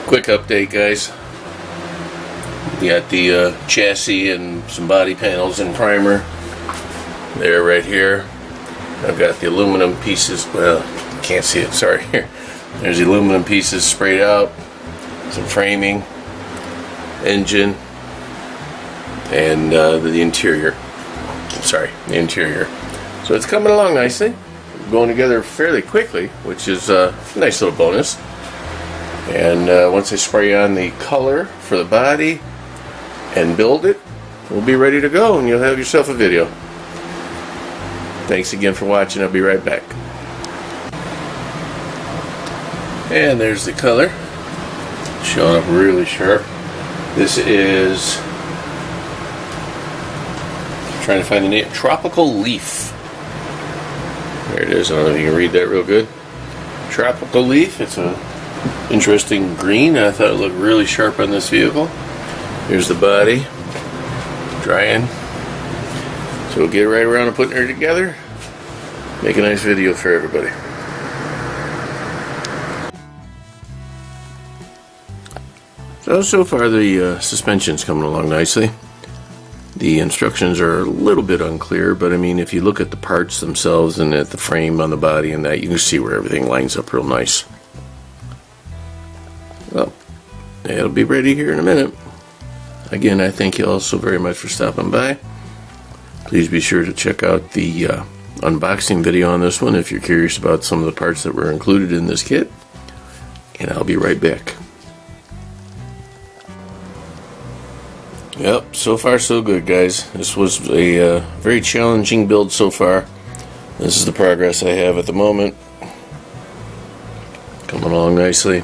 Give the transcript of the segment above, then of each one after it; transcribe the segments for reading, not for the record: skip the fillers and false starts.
Quick update, guys. We got the chassis and some body panels and primer there right here. I've got the aluminum pieces, well, can't see it, sorry. There's the aluminum pieces sprayed out, some framing, engine, and the interior. The interior. So it's coming along nicely, going together fairly quickly, which is a nice little bonus. And once I spray on the color for the body and build it, we'll be ready to go and you'll have yourself a video. Thanks again for watching. I'll be right back. And there's the color, showing up really sharp. This is, trying to find the name, Tropical Leaf. There it is. I don't know if you can read that real good. Tropical Leaf. It's a interesting green. I thought it looked really sharp on this vehicle. Here's the body, drying. So we'll get right around to putting her together. Make a nice video for everybody. So far the suspension's coming along nicely. The instructions are a little bit unclear, but I mean, if you look at the parts themselves and at the frame on the body and that, you can see where everything lines up real nice. Well, it'll be ready here in a minute. Again, I thank you all so very much for stopping by. Please be sure to check out the unboxing video on this one if you're curious about some of the parts that were included in this kit. And I'll be right back. Yep, so far so good, guys. This was a very challenging build so far. This is the progress I have at the moment. Coming along nicely.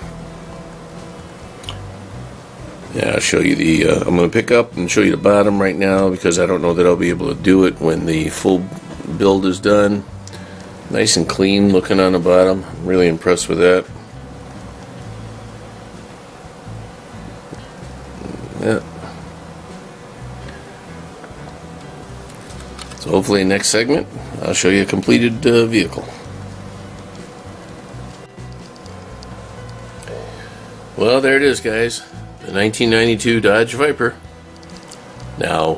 Yeah, I'll show you the, I'm going to pick up and show you the bottom right now because I don't know that I'll be able to do it when the full build is done. Nice and clean looking on the bottom. I'm really impressed with that. Yeah. So hopefully next segment I'll show you a completed vehicle. Well, there it is, guys. The 1992 Dodge Viper. Now,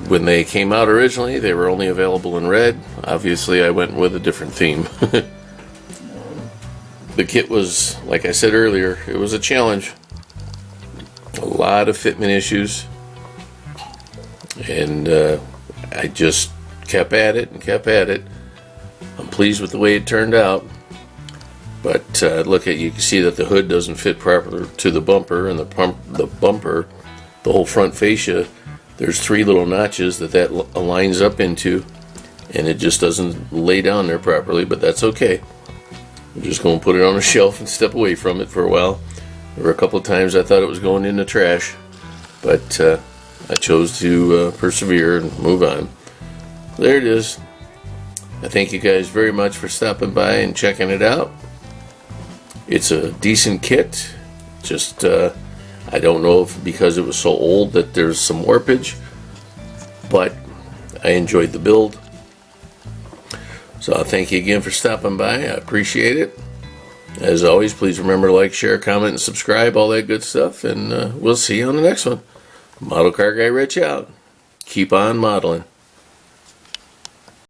when they came out originally, they were only available in red. Obviously, I went with a different theme. The kit was, like I said earlier, it was a challenge. A lot of fitment issues. And I just kept at it and kept at it. I'm pleased with the way it turned out. But look at, you can see that the hood doesn't fit properly to the bumper, and the bumper, the whole front fascia, there's 3 little notches that lines up into, and it just doesn't lay down there properly, but that's okay. I'm just going to put it on a shelf and step away from it for a while. There were a couple of times I thought it was going in the trash, but I chose to persevere and move on. There it is. I thank you guys very much for stopping by and checking it out. It's a decent kit, just I don't know if because it was so old that there's some warpage, but I enjoyed the build. So I'll thank you again for stopping by. I appreciate it. As always, please remember to like, share, comment, and subscribe, all that good stuff, and we'll see you on the next one. Model Car Guy Rich out. Keep on modeling.